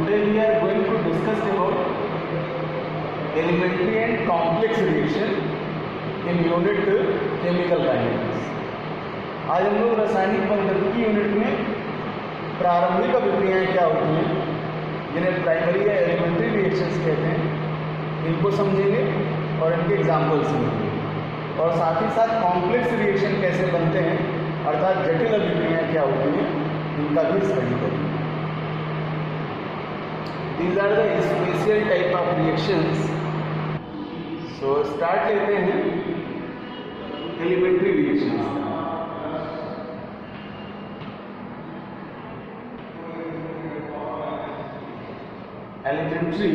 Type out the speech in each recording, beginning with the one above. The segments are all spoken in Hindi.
today we are going to discuss about elementary and complex reaction in unit chemical dynamics। आज हम लोग रासायनिक पद्धति यूनिट में प्रारंभिक अभिक्रियाएं क्या होती हैं, जिन्हें प्राइमरी या एलिमेंट्री रिएक्शंस कहते हैं, इनको समझेंगे और इनके एग्जाम्पल्स समझेंगे, और साथ ही साथ कॉम्प्लेक्स रिएक्शन कैसे बनते हैं अर्थात जटिल अभिक्रियाएं क्या होती हैं, इनका भी स्टडी करेंगे। These are the special type of reactions। So start लेते हैं elementary reactions। Elementary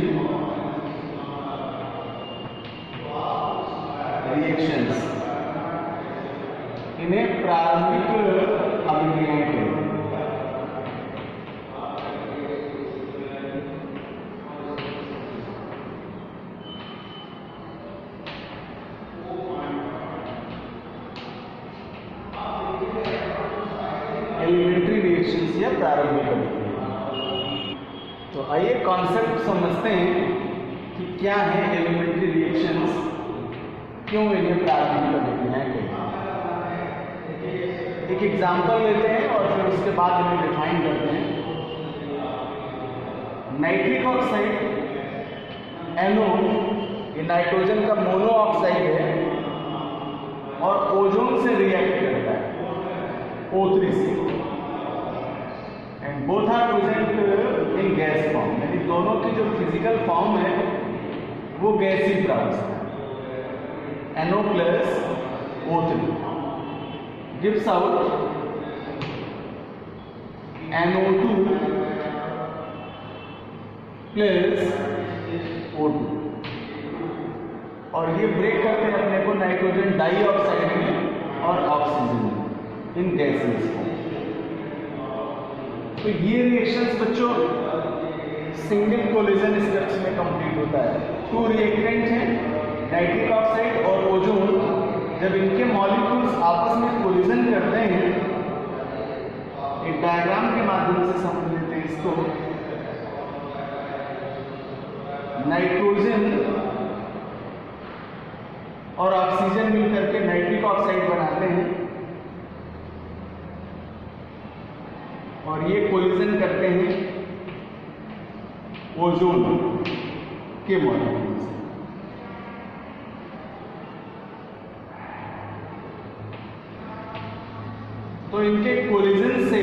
reactions इन्हें प्रारंभिक अभिक्रियाएं कहते हैं। एलिमेंट्री रिएक्शंस या प्रारंभिक अभिक्रिया। तो आइए कॉन्सेप्ट समझते हैं कि क्या है एलिमेंट्री रिएक्शंस, क्यों इन्हें प्रारंभिक अभिक्रियाएं कहते हैं। एक एग्जांपल लेते हैं और फिर उसके बाद इन्हें डिफाइन करते हैं। नाइट्रिक ऑक्साइड NO, ये नाइट्रोजन का मोनो ऑक्साइड है और ओजोन से रिएक्ट करता है O3 से, and both are present in gas form, यानी दोनों की जो फिजिकल फॉर्म है वो गैसीय प्रावस्था है। NO plus O3 gives out NO2 plus O2, और ये ब्रेक करते हैं अपने को नाइट्रोजन डाइऑक्साइड में और ऑक्सीजन में इन गैसेस को। तो ये रिएक्शंस बच्चों सिंगल कोलिजन स्टेप्स में कंप्लीट होता है। टू रिएक्टेंट हैं नाइट्रिक ऑक्साइड और ओजोन, जब इनके मॉलिक्यूल्स आपस में कोलिजन करते हैं, एक डायग्राम के माध्यम से समझ लेते हैं इसको। नाइट्रोजन और ऑक्सीजन मिलकर के नाइट्रिक ऑक्साइड बनाते हैं और ये कोलिजन करते हैं ओजोन के मॉलिक्यूल्स। तो इनके कोलिजन से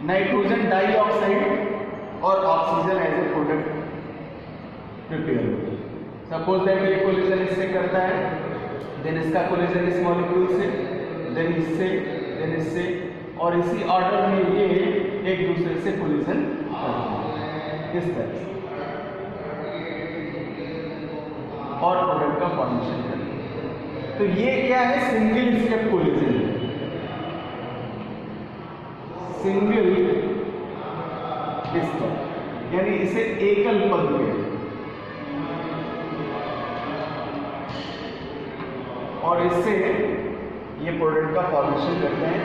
नाइट्रोजन डाइऑक्साइड और oxygen as a product prepare होता है। सपोज दैट ये कोलिजन इससे करता है, देन इसका कोलिजन इस मॉलिक्यूल से, देन इससे, देन इससे, और इसी ऑर्डर में ये एक दूसरे से कोलिजन करते हैं इस तरह से, और प्रोडक्ट का फॉर्मेशन करते हैं। तो ये क्या है, single step collision, single step, यानी इसे एकल पद कहते हैं। और इससे ये प्रोडक्ट का फॉर्मेशन करते हैं।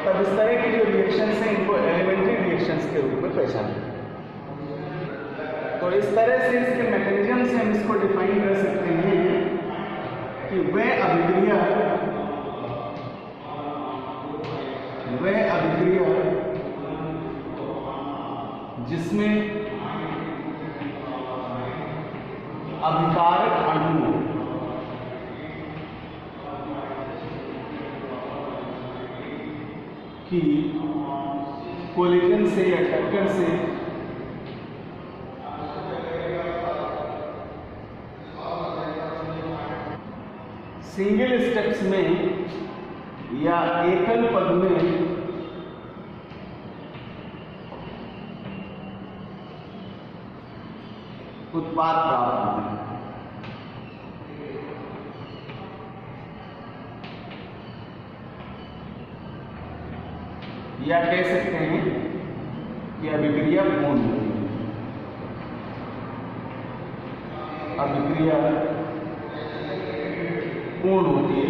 तब इस तरह की जो रिएक्शंस हैं इनको एलिमेंट्री रिएक्शंस के रूप में पहचानते हैं। तो इस तरह से इसके मैकेनिज्म से हम इसको डिफाइन कर सकते हैं कि वह अभिक्रिया जिसमें अभिकारक अणु की कोलिजन से या टक्कर से सिंगल स्टेप्स में या एकल पद में उत्पाद प्राप्त होते हैं। या कह सकते हैं कि अभिक्रिया पूर्ण होती है। अभिक्रिया पूर्ण होती है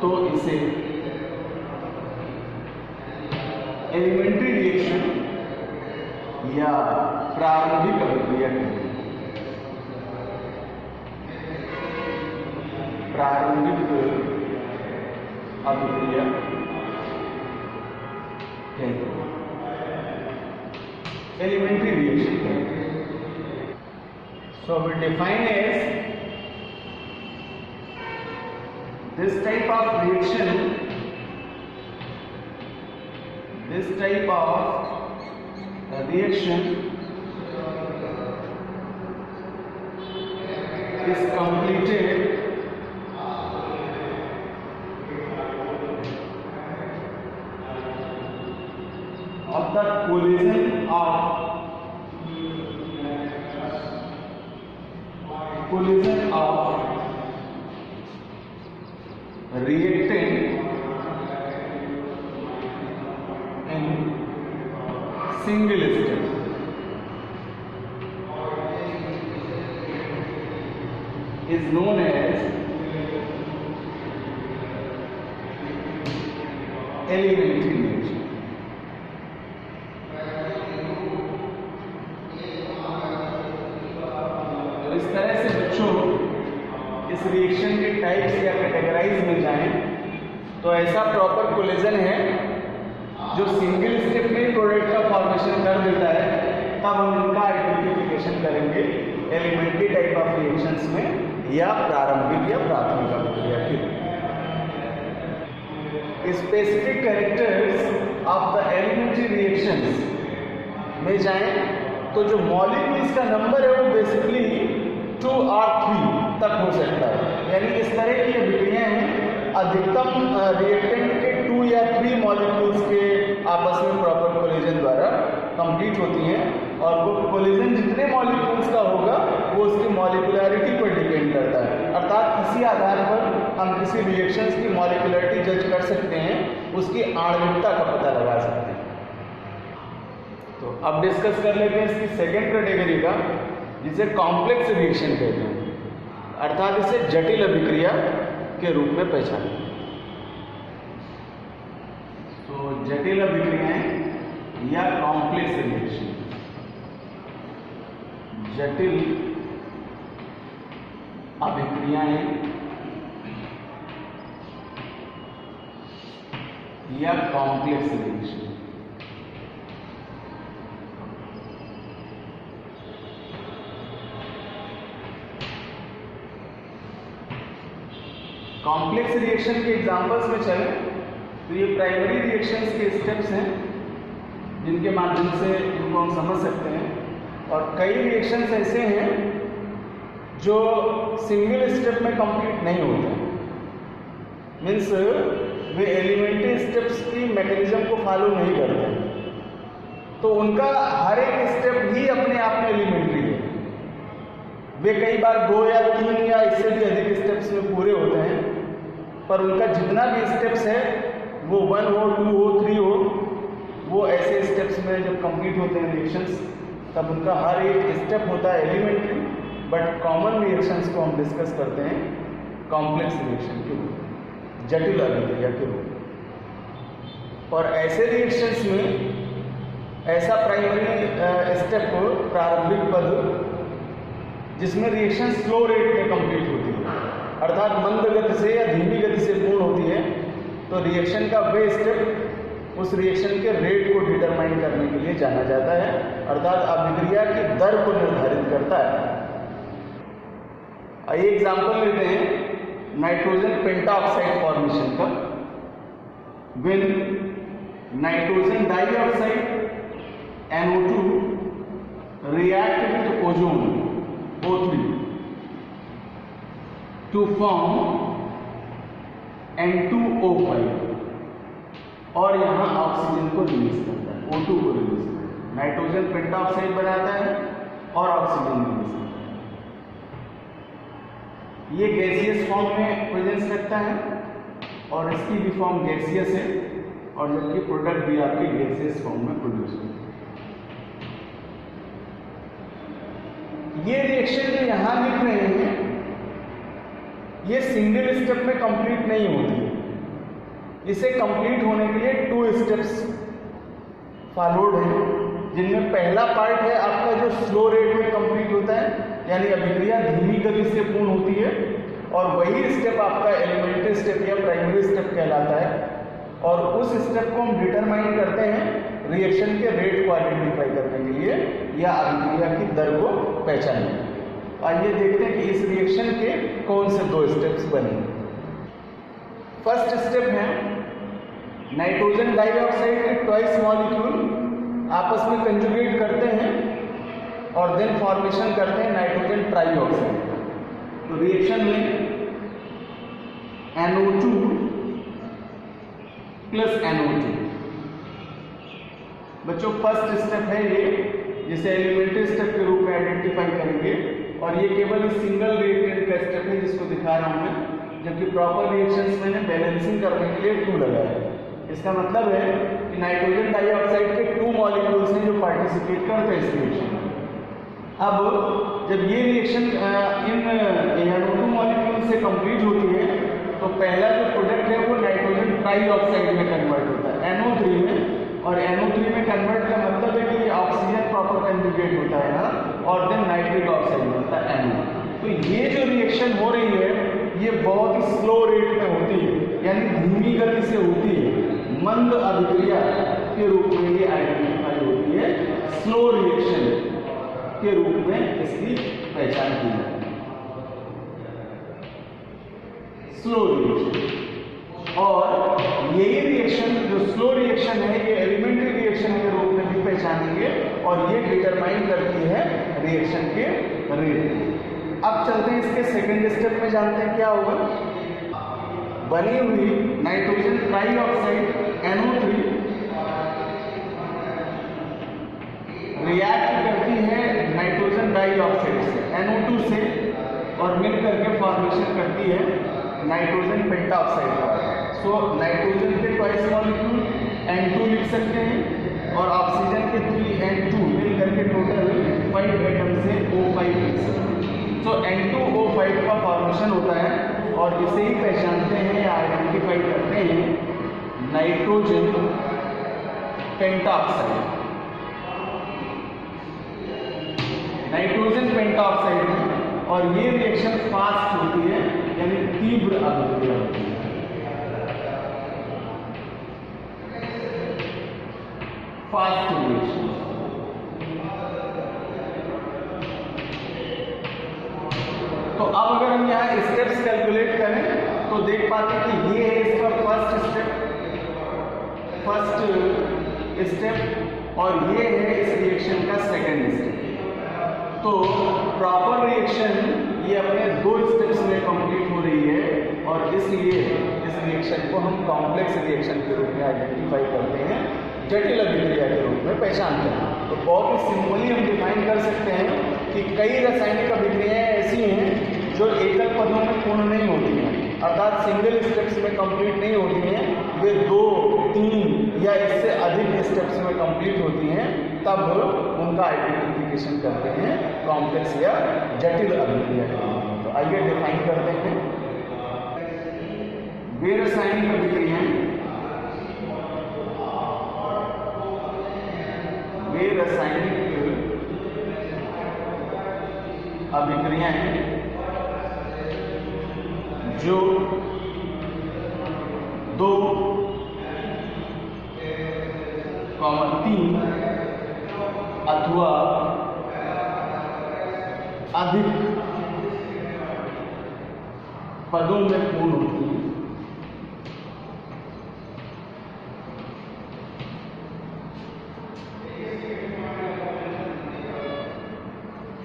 तो इसे एलिमेंट्री रिएक्शन या प्रारंभिक अभिक्रिया कहते हैं। प्रारंभिक अभिक्रिया कहते हैं, एलिमेंट्री रिएक्शन कहते हैं। So we define as this type of reaction is completed of the collision of reactant in single step is known as elementary reaction. तो इस तरह से बच्चों इस रिएक्शन के टाइप्स या कैटेगराइज में जाएं तो ऐसा प्रॉपर कोलिजन है जो सिंगल स्टेप में प्रोडक्ट का फॉर्मेशन कर देता है, तब हम इनका आइडेंटिफिकेशन करेंगे एलिमेंट्री टाइप ऑफ रिएक्शंस में या प्रारंभिक या प्राथमिक अभिक्रिया के। Specific characters of the elementary reactions में जाएं तो जो मॉलिक्यूल्स का नंबर है वो बेसिकली 2 और 3 तक हो सकता है, यानी इस तरह की अभिक्रियाएं हैं अधिकतम रिएक्टेंट के 2 या 3 मॉलिक्यूल्स के आपस में प्रॉपर कोलिजन द्वारा कंप्लीट होती हैं, और वो कोलिजन जितने मॉलिक्यूल्स का होगा वो उसकी मॉलिक्युलरिटी पर डिपेंड करता है। अर्थात इसी आधार पर हम किसी रिएक्शंस की मॉलिक्युलरिटी जज कर सकते हैं, उसकी आणविकता का पता लगा सकते हैं। तो अब डिस्कस कर लेते हैं इसकी सेकेंड कैटेगरी का, जिसे कॉम्प्लेक्स रिएक्शन कहते हैं, अर्थात इसे जटिल अभिक्रिया के रूप में पहचाना। तो जटिल अभिक्रियाएं या कॉम्प्लेक्स रिएक्शन, जटिल अभिक्रियाएं या कॉम्प्लेक्स रिएक्शन। कॉम्प्लेक्स रिएक्शन के एग्जांपल्स में चलें तो ये प्राइमरी रिएक्शंस के स्टेप्स हैं जिनके माध्यम से इनको हम समझ सकते हैं, और कई रिएक्शंस ऐसे हैं जो सिंगल स्टेप में कंप्लीट नहीं होते, मीन्स वे एलिमेंट्री स्टेप्स की मैकेनिज्म को फॉलो नहीं करते, तो उनका हर एक स्टेप ही अपने आप में एलिमेंट्री है। वे कई बार 2 या 3 या इससे भी अधिक स्टेप्स में पूरे होते हैं, पर उनका जितना भी स्टेप्स है वो 1 हो, 2 हो, 3 हो, वो ऐसे स्टेप्स में जब कंप्लीट होते हैं रिएक्शंस, तब उनका हर एक स्टेप होता है एलिमेंट्री, बट कॉमन रिएक्शंस को हम डिस्कस करते हैं कॉम्प्लेक्स रिएक्शन के रूप, जटिल अभिक्रिया के रूप। और ऐसे रिएक्शंस में ऐसा प्राइमरी स्टेप प्रारंभिक पद जिसमें रिएक्शन स्लो रेट में कंप्लीट होती है, अर्थात मंद गति से या धीमी गति से पूर्ण होती है, तो रिएक्शन का वे स्टेप उस रिएक्शन के रेट को डिटरमाइन करने के लिए जाना जाता है, अर्थात अभिक्रिया की दर को निर्धारित करता है। आइए एग्जाम्पल लेते हैं नाइट्रोजन पेंटाऑक्साइड फॉर्मेशन का। When nitrogen dioxide NO2 react with ozone O3 to form N2O5 और यहाँ ऑक्सीजन को रिलीज करता है, O2 को रिलीज करता है, नाइट्रोजन पेंटाऑक्साइड बनाता है और ऑक्सीजन रिलीज करता है। ये गैसियस फॉर्म में प्रेजेंस रखता है और इसकी भी फॉर्म गैसियस है, और जबकि प्रोडक्ट भी आपकी गैसियस फॉर्म में प्रोड्यूस होती है। ये रिएक्शन जो यहाँ लिख रहे हैं ये सिंगल स्टेप में कंप्लीट नहीं होती है, इसे कंप्लीट होने के लिए 2 स्टेप्स फॉलोड हैं, जिनमें पहला पार्ट है आपका जो स्लो रेट में कंप्लीट होता है, यानी अभिक्रिया धीमी गति से पूर्ण होती है, और वही स्टेप आपका एलिमेंट्री स्टेप या प्राइमरी स्टेप कहलाता है। और उस स्टेप को हम डिटरमाइन करते हैं रिएक्शन के रेट को आइडेंटिफाई करने के लिए या अभिक्रिया की दर को पहचानने के लिए। आइए देखते हैं कि इस रिएक्शन के कौन से दो स्टेप्स बने। फर्स्ट स्टेप है नाइट्रोजन डाइऑक्साइड के ट्वाइस मॉलिक्यूल आपस में कंजुगेट करते हैं और देन फॉर्मेशन करते हैं नाइट्रोजन ट्राइऑक्साइड। तो रिएक्शन में NO2 प्लस NO2। बच्चों फर्स्ट स्टेप है ये, जिसे एलिमेंट्री स्टेप के रूप में आइडेंटिफाई करेंगे, और ये केवल इस सिंगल रिएक्टेंट का स्टेप है जिसको दिखा रहा हूं मैं, जबकि प्रॉपर रिएक्शंस मैंने बैलेंसिंग करने के लिए 2 लगाया है। इसका मतलब है कि नाइट्रोजन डाइऑक्साइड के 2 मॉलिक्यूल्स हैं जो पार्टिसिपेट करते हैं इस रिएक्शन में। अब जब ये रिएक्शन इन NO2 मॉलिक्यूल से कंप्लीट होती है तो पहला जो प्रोडक्ट है वो नाइट्रोजन ट्राइऑक्साइड में कन्वर्ट होता है NO3 में, और NO3 में कन्वर्ट का मतलब है कि ऑक्सीजन प्रॉपर कंजुगेट होता है ना, और देन नाइट्रिक ऑक्साइड बनता है NO। तो ये जो रिएक्शन हो रही है ये बहुत ही स्लो रेट में होती है, यानी धीमी गति से होती है, मंद अभिक्रिया के रूप में ये आइडेंटिफाई होती है, स्लो रिएक्शन के रूप में इसकी पहचान की जाती है, स्लो रिएक्शन। और यही रिएक्शन जो स्लो रिएक्शन है ये एलिमेंट्री रिएक्शन के रूप में भी पहचानेंगे, और ये डिटरमाइन करती है रिएक्शन के रेट। अब चलते हैं इसके सेकंड स्टेप में, जानते हैं क्या होगा। बनी हुई नाइट्रोजन ट्राइऑक्साइड NO3 रिएक्ट करती है नाइट्रोजन डाइऑक्साइड से NO2 से, और मिल करके फॉर्मेशन करती है नाइट्रोजन पेंटाऑक्साइड का। सो नाइट्रोजन के ट्वाइस मॉलिक्यूल N2 लिख सकते हैं, और ऑक्सीजन के 3 N2 मिल करके टोटल 5 एटम से O5 लिख सकते हैं। तो N2O5 का फॉर्मेशन होता है, और इसे ही पहचानते हैं या आइडेंटिफाई करते हैं नाइट्रोजन पेंटाऑक्साइड। नाइट्रोजन पेंटाऑक्साइड में, और ये रिएक्शन फास्ट होती है, यानी तीव्र अभिक्रिया होती है। Fast reaction. तो अब अगर हम यहाँ स्टेप्स कैलकुलेट करें तो देख पाते हैं कि ये है इसका फर्स्ट स्टेप, और ये है इस रिएक्शन का सेकंड स्टेप। तो प्रॉपर रिएक्शन ये अपने 2 स्टेप्स में कंप्लीट हो रही है, और इसलिए इस रिएक्शन को हम कॉम्प्लेक्स रिएक्शन के रूप में आइडेंटिफाई करते हैं, जटिल अभिक्रिया के रूप में पहचानते हैं। तो बहुत ही सिंपली हम डिफाइन कर सकते हैं कि कई रासायनिक अभिक्रियाएं ऐसी हैं जो एकल पदों में पूर्ण नहीं होती हैं, अर्थात सिंगल स्टेप्स में कंप्लीट नहीं होती हैं, वे 2, 3 या इससे अधिक स्टेप्स में कंप्लीट होती हैं, तब उनका आइडेंटिफिकेशन करते हैं कॉम्प्लेक्स या जटिल अभिक्रिया के रूप में। तो आइए डिफाइन करते हैं। वे रासायनिक अभिक्रियाएं जो 2, 3 अथवा अधिक पदों में पूर्ण होती है,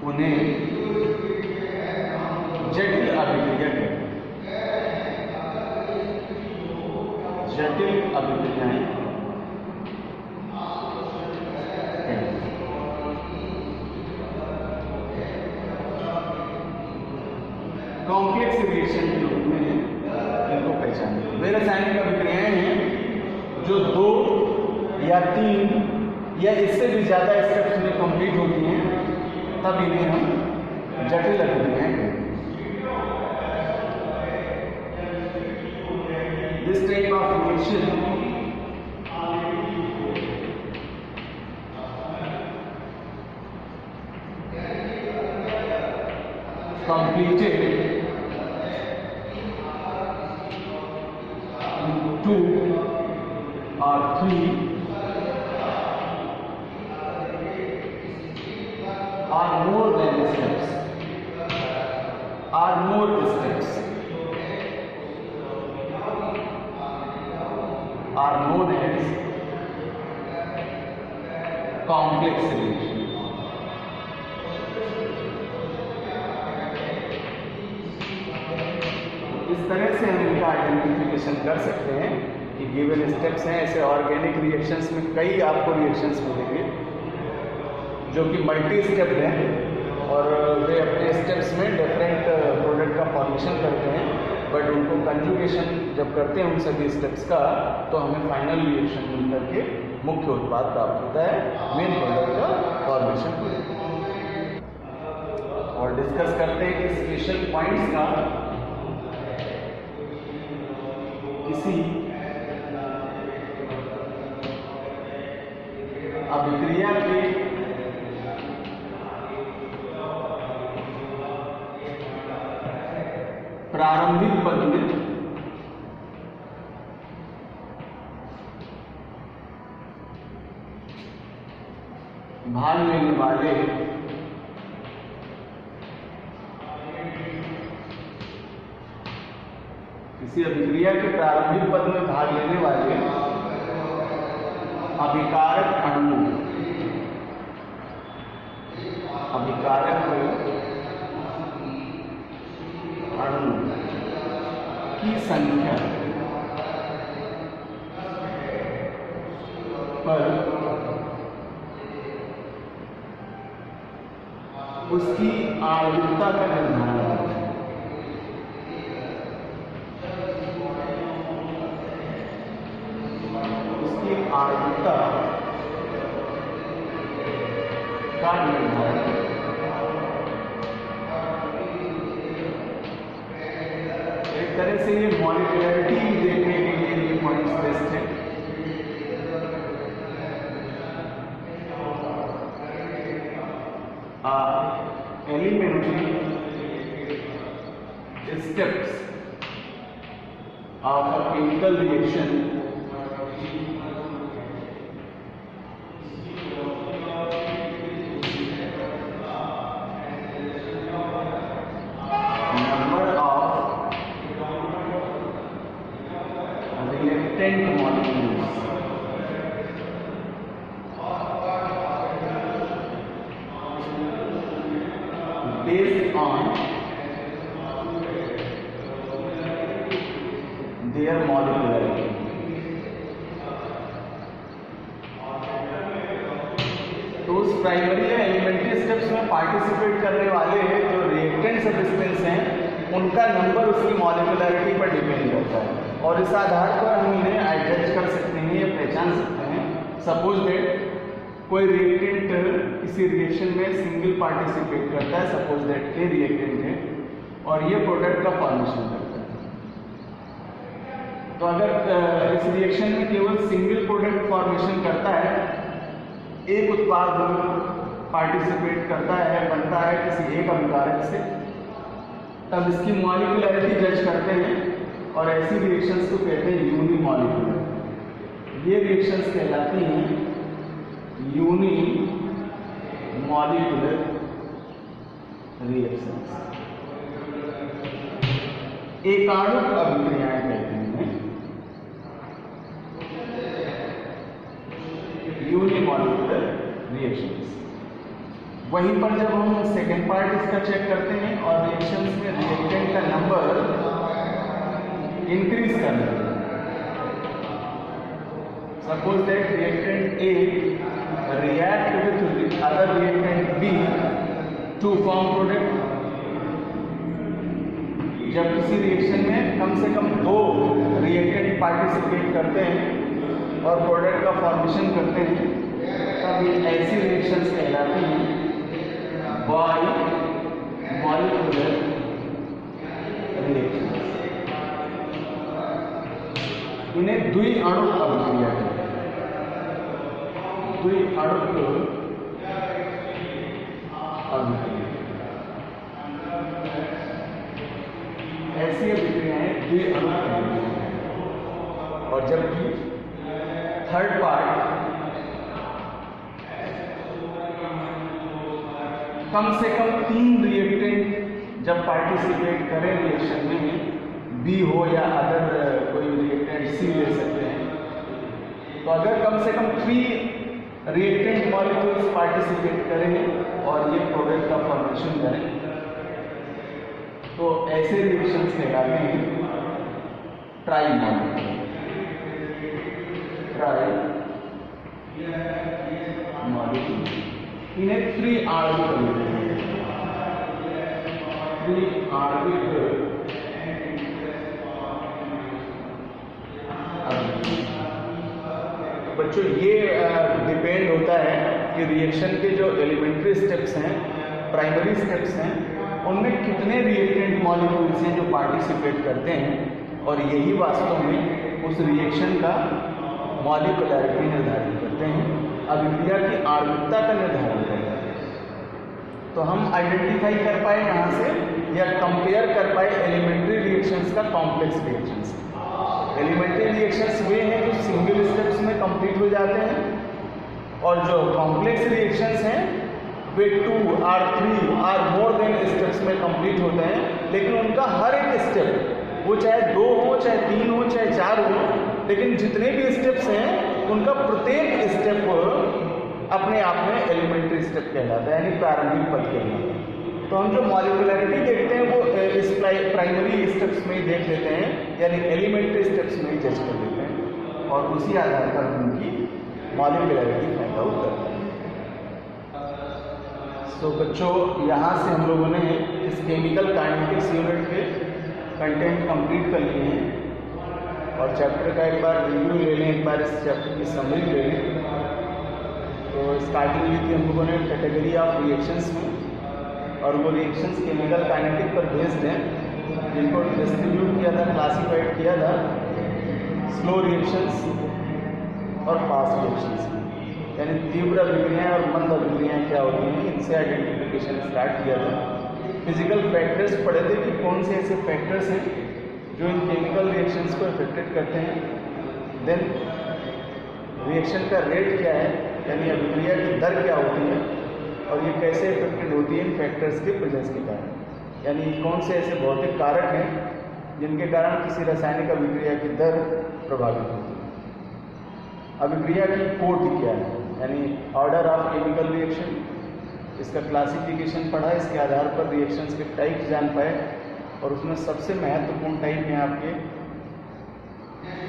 उन्हें जटिल अभिक्रिया कहते हैं। जटिल अभिक्रियाएं कॉम्प्लेक्स रिएक्शन के रूप में इनको पहचानें। वे रासायनिक अभिक्रियाएं हैं जो 2 या 3 या इससे भी ज़्यादा स्टेप्स में कंप्लीट होती हैं, तब इन्हें हम जटिल अभिक्रियाएं कहते हैं। This type of reaction completed in 2 or 3 or more than steps or more steps are known as complex relation. इस तरह से हम इनका आइडेंटिफिकेशन कर सकते हैं कि गिवन स्टेप्स हैं। ऐसे ऑर्गेनिक रिएक्शंस में कई आपको रिएक्शंस मिलेंगे जो कि मल्टी स्टेप हैं और वे अपने स्टेप्स में डिफरेंट प्रोडक्ट का फॉर्मेशन करते हैं, बट उनको कंजुगेशन जब करते हैं उन सभी स्टेप्स का तो हमें फाइनल रिएक्शन मिल करके मुख्य उत्पाद प्राप्त होता है, मेन प्रोडक्ट का फॉर्मेशन होता है। और डिस्कस करते हैं कि स्पेशल पॉइंट्स का किसी अभिक्रिया के प्रारंभिक पद में भाग लेने वाले किसी अभिक्रिया के प्रारंभिक पद में भाग लेने वाले अभिकारक अणु की संख्या पर उसकी आणविकता का निर्धारण करता है। उसकी आणविकता का निर्धारण एक तरह से ये मॉलिक्यूलरिटी देखने के लिए ये पॉइंट्स बेस्ट है। Elementary steps of a chemical reaction number of reactant molecules based on their molecularity. तो उस प्राइमरी या एलिमेंट्री स्टेप्स में पार्टिसिपेट करने वाले जो रिएक्टेंट सब्सटेंस हैं उनका नंबर उसकी मॉलिक्यूलरिटी पर डिपेंड करता है और इस आधार पर हम इन्हें आइडेंटिफाई कर सकते हैं या पहचान सकते हैं। सपोज दैट कोई रिएक्टेंट किसी रिएक्शन में सिंगल पार्टिसिपेट करता है, सपोज दैट ए रिएक्टेंट है और ये प्रोडक्ट का फॉर्मेशन करता है। तो अगर इस रिएक्शन में केवल सिंगल प्रोडक्ट फॉर्मेशन करता है, एक उत्पाद पार्टिसिपेट करता है, बनता है किसी एक अभिकारक से, तब इसकी मॉलिक्यूलरिटी जज करते हैं और ऐसी रिएक्शंस को कहते हैं यूनिमॉलिक्यूलर। ये रिएक्शंस कहलाती हैं यूनिमॉलिक्यूलर रिएक्शंस। एकाणुक अभिक्रियाएं कहते हैं यूनिमॉलिक्यूलर रिएक्शंस। वहीं पर जब हम सेकेंड पार्ट इसका चेक करते हैं और रिएक्शंस में रिएक्टेंट का नंबर इंक्रीज कर देते हैं। Suppose that reactant A react with other reactant B to form product। जब किसी रिएक्शन में कम से कम 2 रिएक्टेंट पार्टिसिपेट करते हैं और प्रोडक्ट का फॉर्मेशन करते हैं, तब ये ऐसी रिएक्शंस कहलाती हैं बाई मॉलिक्यूलर रिएक्शंस। इन्हें द्विअणुक अभिक्रिया कहते हैं। द्विअणुक अभिक्रिया ऐसी अभिक्रियाएं द्विअणु, और जबकि थर्ड पार्ट कम से कम 3 रिएक्टेंट जब पार्टिसिपेट करें रिएक्शन में, बी हो या अदर कोई रिएक्टेंट सी ले सकते हैं, तो अगर कम से कम 3 रिएक्टेंट मॉलिक्यूल्स पार्टिसिपेट करें और ये प्रोडक्ट का फॉर्मेशन करें, तो ऐसे रिएक्शंस कहलाते हैं ट्राई मॉलिक्यूल। ट्राई मॉलिक्यूल इन्हें 3 आणविक कहते हैं। 3 आणविक बच्चों, ये डिपेंड होता है कि रिएक्शन के जो एलिमेंट्री स्टेप्स हैं, प्राइमरी स्टेप्स हैं, उनमें कितने रिएक्टेंट मॉलिक्यूल्स हैं जो पार्टिसिपेट करते हैं, और यही वास्तव में उस रिएक्शन का मॉलिक्यूलैरिटी निर्धारित करते हैं, अभिक्रिया की आणविकता का निर्धारण करते हैं। तो हम आइडेंटिफाई कर पाए यहाँ से या कंपेयर कर पाए एलिमेंट्री रिएक्शंस का कॉम्प्लेक्स रिएक्शंस। एलिमेंट्री रिएक्शंस वे हैं जो सिंगल स्टेप्स में कंप्लीट हो जाते हैं, और जो कॉम्प्लेक्स रिएक्शंस हैं वे 2 और 3 और मोर देन स्टेप्स में कंप्लीट होते हैं, लेकिन उनका हर एक स्टेप, वो चाहे 2 हो, चाहे 3 हो, चाहे 4 हो, लेकिन जितने भी स्टेप्स हैं उनका प्रत्येक स्टेप अपने आप में एलिमेंट्री स्टेप कहलाता है, यानी प्रारंभिक पद कहलाता है। तो हम जो मॉलिक्यूलैरिटी देखते हैं वो इस प्राइमरी स्टेप्स में ही देख लेते हैं, यानी एलिमेंट्री स्टेप्स में ही जज कर लेते हैं, और उसी आधार पर उनकी मॉलिक्यूलैरिटी फाइंड आउट करते हैं। तो बच्चों, यहाँ से हम लोगों ने इस केमिकल काइनेटिक्स यूनिट के कंटेंट कंप्लीट कर लिए हैं, और चैप्टर का एक बार रिव्यू ले लें, एक बार इस चैप्टर की समरी ले लें। तो स्टार्टिंग ली थी हम लोगों ने कैटेगरी ऑफ रिएक्शंस में, और वो रिएक्शंस केमिकल काइनेटिक पर बेस्ड हैं, जिनको डिस्ट्रीब्यूट किया था, क्लासिफाइड किया था स्लो रिएक्शंस और फास्ट रिएक्शंस, यानी तीव्र अभिक्रियाएं और मंद अभिक्रियाएं क्या होती हैं, इनसे आइडेंटिफिकेशन स्टार्ट किया था। फिजिकल फैक्टर्स पढ़े थे कि कौन से ऐसे फैक्टर्स हैं जो इन केमिकल रिएक्शंस को इफेक्टेड करते हैं। देन रिएक्शन का रेट क्या है, यानी अभिक्रिया की दर क्या होती है, और ये कैसे इफेक्टेड होती है इन फैक्टर्स के प्रेजेंस के कारण, यानी कौन से ऐसे भौतिक कारक हैं जिनके कारण किसी रासायनिक अभिक्रिया की दर प्रभावित होती है। अभिक्रिया की कोटि क्या है, यानी ऑर्डर ऑफ केमिकल रिएक्शन, इसका क्लासिफिकेशन पढ़ा, इसके आधार पर रिएक्शंस के टाइप्स जान पाए, और उसमें सबसे महत्वपूर्ण टाइप है आपके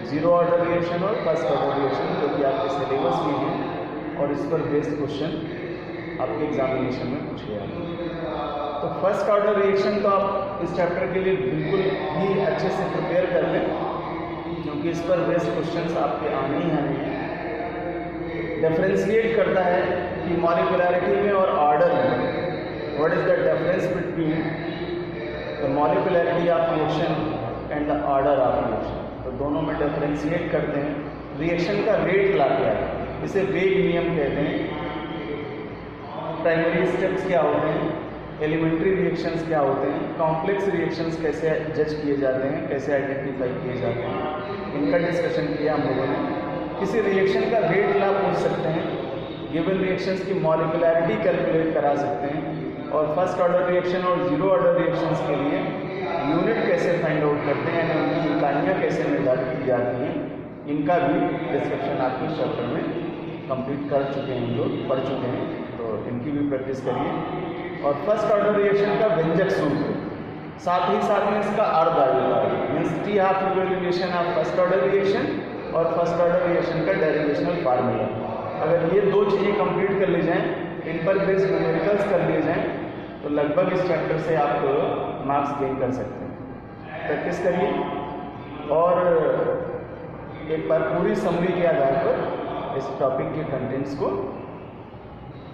0 ऑर्डर रिएक्शन और फर्स्ट ऑर्डर रिएक्शन, जो कि आपके सिलेबस में है, और इस पर बेस्ड क्वेश्चन आपके एग्जामिनेशन में पूछे जाएंगे। तो फर्स्ट ऑर्डर रिएक्शन तो आप इस चैप्टर के लिए बिल्कुल ही अच्छे से प्रिपेयर कर लें, क्योंकि इस पर बेस्ड क्वेश्चंस आपके आने ही आने हैं। डिफरेंशिएट करता है कि मॉलिक्यूलैरिटी में और ऑर्डर में what is the difference between the molecularity of reaction and the order of reaction. तो दोनों में डिफरेंशिएट करते हैं। रिएक्शन का रेट ला क्या है, इसे वेग नियम कहते हैं। प्राइमरी स्टेप्स क्या होते हैं, एलिमेंट्री रिएक्शंस क्या होते हैं, कॉम्प्लेक्स रिएक्शंस कैसे जज किए जाते हैं, कैसे आइडेंटिफाई किए जाते हैं, इनका डिस्कशन किया हम लोगों ने। किसी रिएक्शन का रेट ला पूछ सकते हैं, गिवन रिएक्शंस की मॉलिक्यूलैरिटी कैलकुलेट करा सकते हैं, और फर्स्ट ऑर्डर रिएक्शन और 0 ऑर्डर रिएक्शंस के लिए यूनिट कैसे फाइंड आउट करते हैं, यानी उनकी इकाइयाँ कैसे निर्धारित की जाती हैं, इनका भी डिस्कशन आपके इस चैप्टर में कंप्लीट कर चुके हैं, हम लोग पढ़ चुके हैं, तो इनकी भी प्रैक्टिस करिए। और फर्स्ट ऑर्डर रिएक्शन का व्यंजक सूत्र, साथ ही साथ में इसका अर्ध आयोजन, means T half evaluation of first order reaction और फर्स्ट ऑर्डर रिएक्शन का डेरिवेशनल फार्मूला। अगर ये 2 चीज़ें कंप्लीट कर ली जाएँ, इन पर बेस्ड न्यूमेरिकल्स कर लिए जाएँ, तो लगभग इस चैप्टर से आप मार्क्स गेन कर सकते हैं। प्रैक्टिस करिए, और एक बार पूरी समरी के आधार पर इस टॉपिक के कंटेंट्स को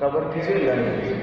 कवर कीजिए, लर्न कीजिए।